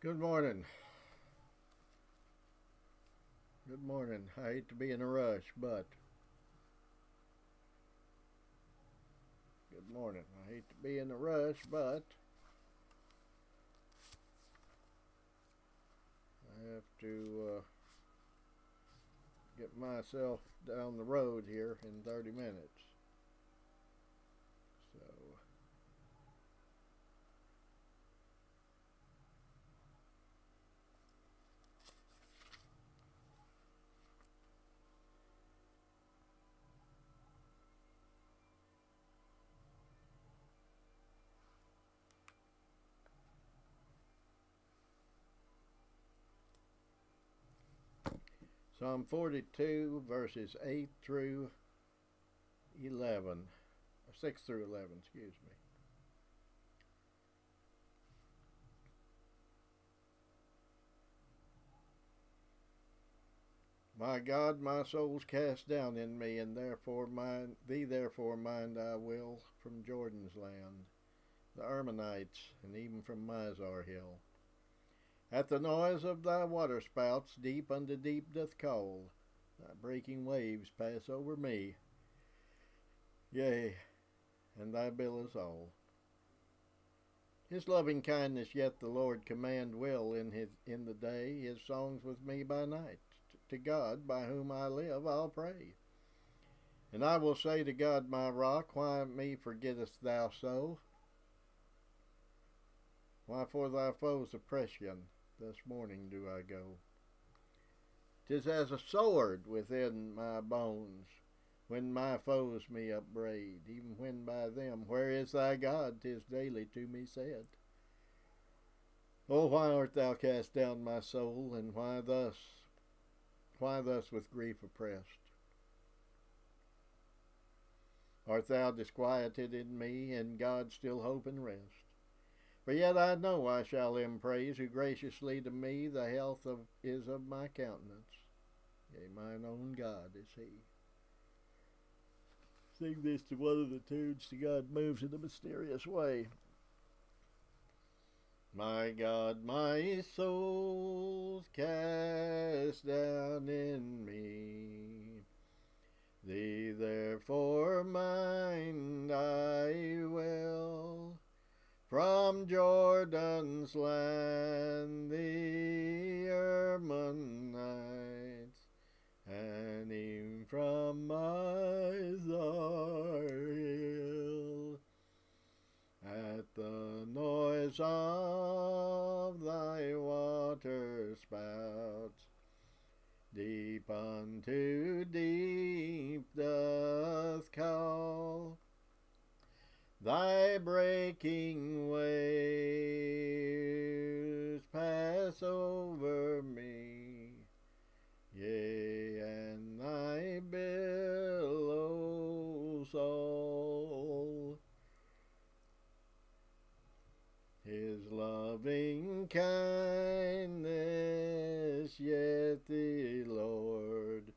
Good morning. Good morning. I hate to be in a rush, but good morning. I hate to be in a rush, but I have to get myself down the road here in 30 minutes. So, Psalm 42, verses 8 through 11, 6 through 11, excuse me. My God, my soul's cast down in me, and therefore mind I will from Jordan's land, the Ammonites, and even from Mizar hill. At the noise of thy waterspouts, deep unto deep doth call. Thy breaking waves pass over me. Yea, and thy billows all. His loving kindness yet the Lord command will in the day, his songs with me by night. To God, by whom I live, I'll pray. And I will say to God my rock, why me forgettest thou so? Why for thy foes' oppression, this morning do I go. 'Tis as a sword within my bones, when my foes me upbraid, even when by them, where is thy God, 'tis daily to me said. Oh, why art thou cast down, my soul, and why thus with grief oppressed? Art thou disquieted in me, in God still hope and rest? For yet I know I shall him praise, who graciously to me the health is of my countenance. Yea, mine own God is he. Sing this to one of the tunes to God moves in a mysterious way. My God, my soul's cast down in me. Thee therefore mind I will. From Jordan's land, the Ammonites, and even from Mizar hill. At the noise of thy water spouts, deep unto deep doth call. Thy breaking waves pass over me, yea, and thy billows all. His loving kindness yet the Lord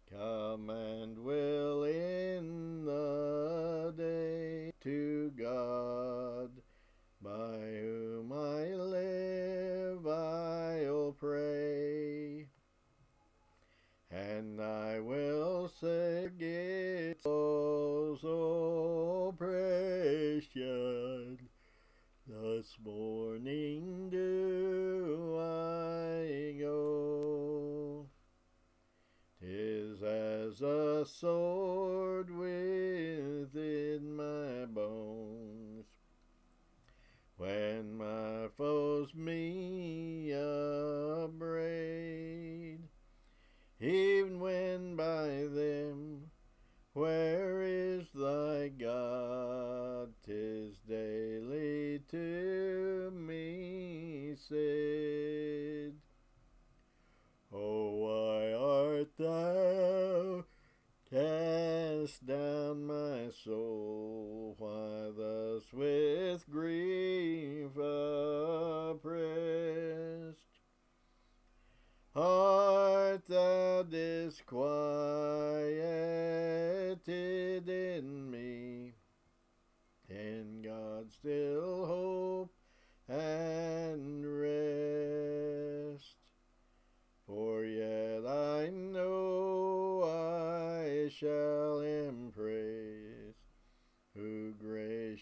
command will in the day. To God, by whom I live, I'll pray, and I will say, "Get so precious, this morning do I go. 'Tis as a sword within my bones, when my foes me upbraid, even when by them, where is thy God, 'tis daily to me said. Oh, why art thou cast down, my soul? Why thus with grief oppressed? Art thou disquieted in me? In God still hope and rest? shall embrace, who graciously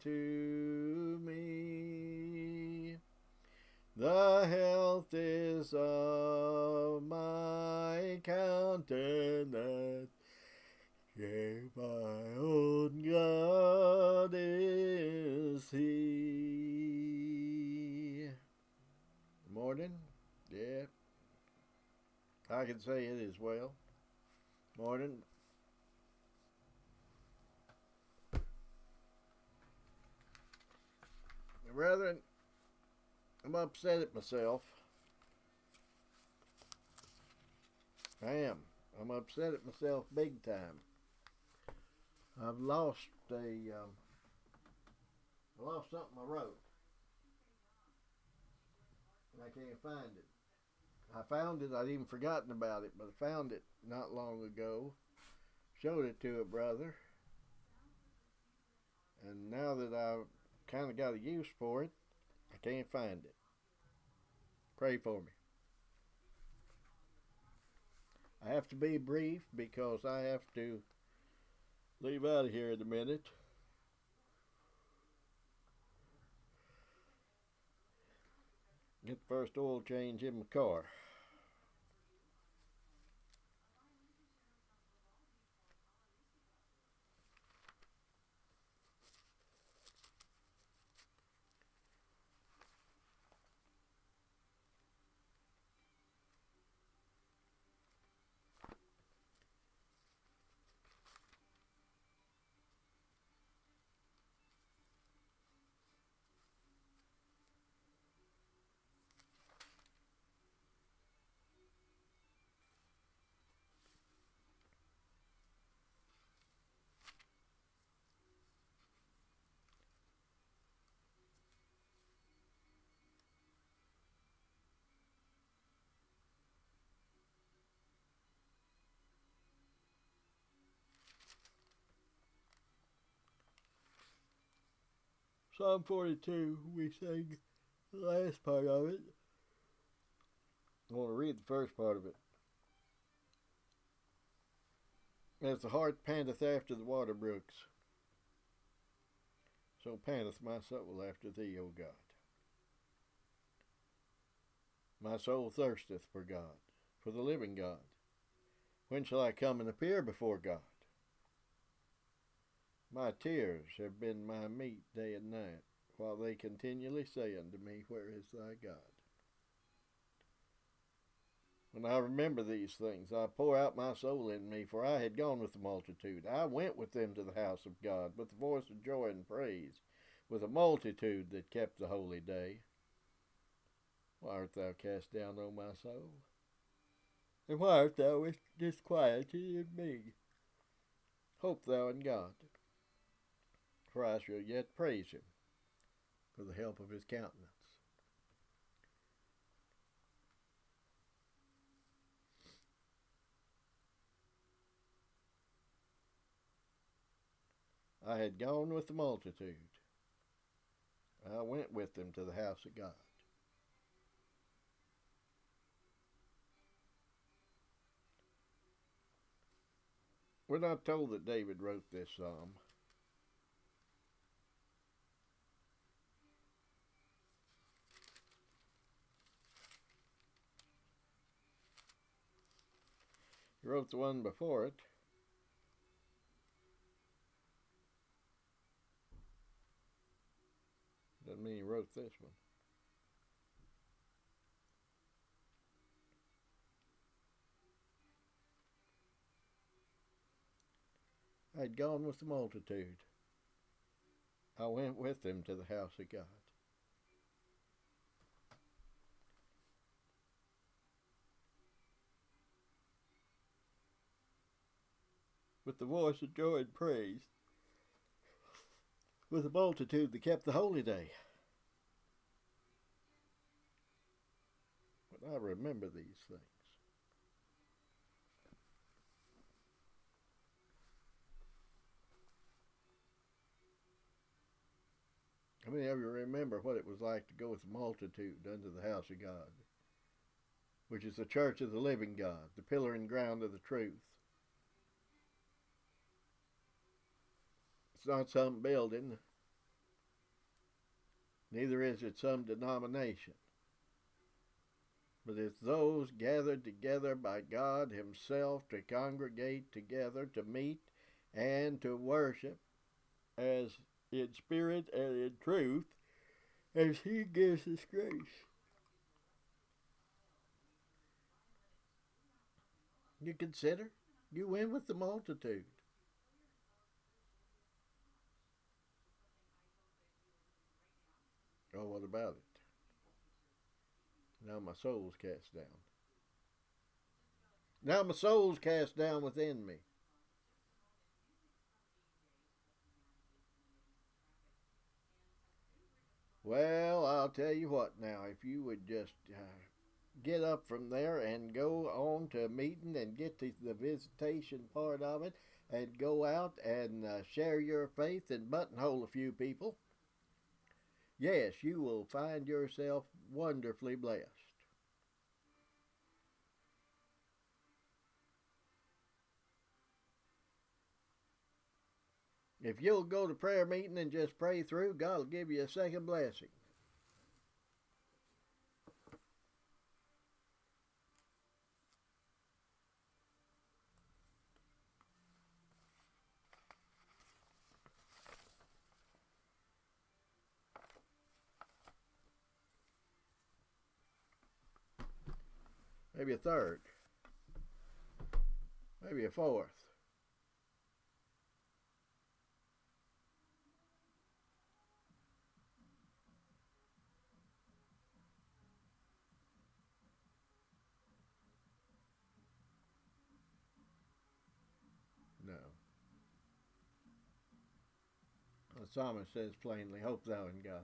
to me the health is of my countenance. Yea, my own God is He. Morning? Yeah, I can say it as well. Morning. Brethren, I'm upset at myself. I am. I'm upset at myself big time. I've lost I lost something I wrote. And I can't find it. I found it. I'd even forgotten about it, but I found it not long ago. Showed it to a brother. And now that I've kind of got a use for it, I can't find it. Pray for me. I have to be brief because I have to leave out of here in a minute. Get the first oil change in my car. Psalm 42, we sang the last part of it. I want to read the first part of it. As the hart panteth after the water brooks, so panteth my soul after thee, O God. My soul thirsteth for God, for the living God. When shall I come and appear before God? My tears have been my meat day and night, while they continually say unto me, Where is thy God? When I remember these things, I pour out my soul in me, for I had gone with the multitude. I went with them to the house of God, with the voice of joy and praise, with a multitude that kept the holy day. Why art thou cast down, O my soul? And why art thou disquieted in me? Hope thou in God, for I shall yet praise him for the help of his countenance. I had gone with the multitude. I went with them to the house of God. We're not told that David wrote this psalm. He wrote the one before it. Doesn't mean he wrote this one. I had gone with the multitude. I went with them to the house of God. With the voice of joy and praise, with a multitude that kept the holy day. But I remember these things. How many of you remember what it was like to go with the multitude unto the house of God? which is the church of the living God, the pillar and ground of the truth. It's not some building, neither is it some denomination, but it's those gathered together by God Himself to congregate together, to meet and to worship as in spirit and in truth, as He gives us grace. You consider, you went with the multitude. Oh, what about it? Now my soul's cast down. Now my soul's cast down within me. Well, I'll tell you what now, if you would just get up from there and go on to a meeting and get to the visitation part of it and go out and share your faith and buttonhole a few people, yes, you will find yourself wonderfully blessed. If you'll go to prayer meeting and just pray through, God will give you a second blessing. Maybe a third. Maybe a fourth. No. The psalmist says plainly, hope thou in God.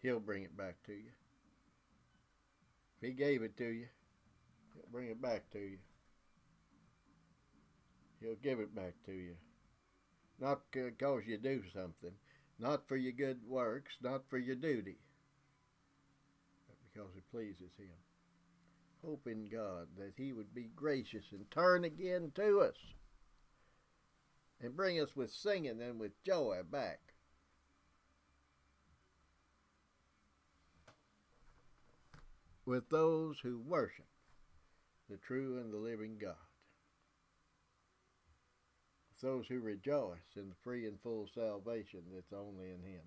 He'll bring it back to you. If He gave it to you, He'll bring it back to you. He'll give it back to you. Not because you do something, not for your good works, not for your duty, but because it pleases Him. Hope in God that He would be gracious and turn again to us and bring us with singing and with joy back. With those who worship the true and the living God. With those who rejoice in the free and full salvation that's only in Him.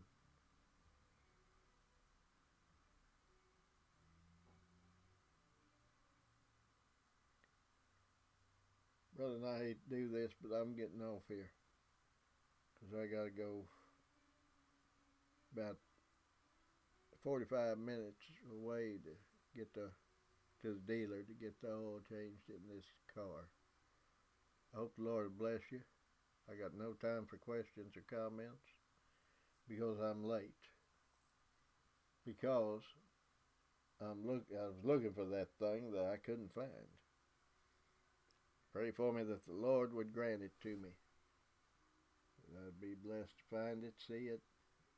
Brother, and I hate to do this, but I'm getting off here because I got to go about 45 minutes away to get to the dealer to get the oil changed in this car. I hope the Lord will bless you. I got no time for questions or comments because I'm late. Because I was looking for that thing that I couldn't find. Pray for me that the Lord would grant it to me. That I'd be blessed to find it, see it,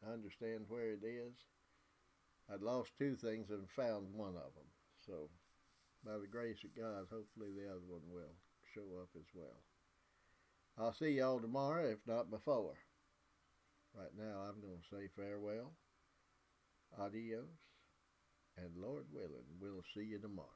understand where it is. I'd lost two things and found one of them. So, by the grace of God, hopefully the other one will show up as well. I'll see y'all tomorrow, if not before. Right now, I'm going to say farewell, adios, and Lord willing, we'll see you tomorrow.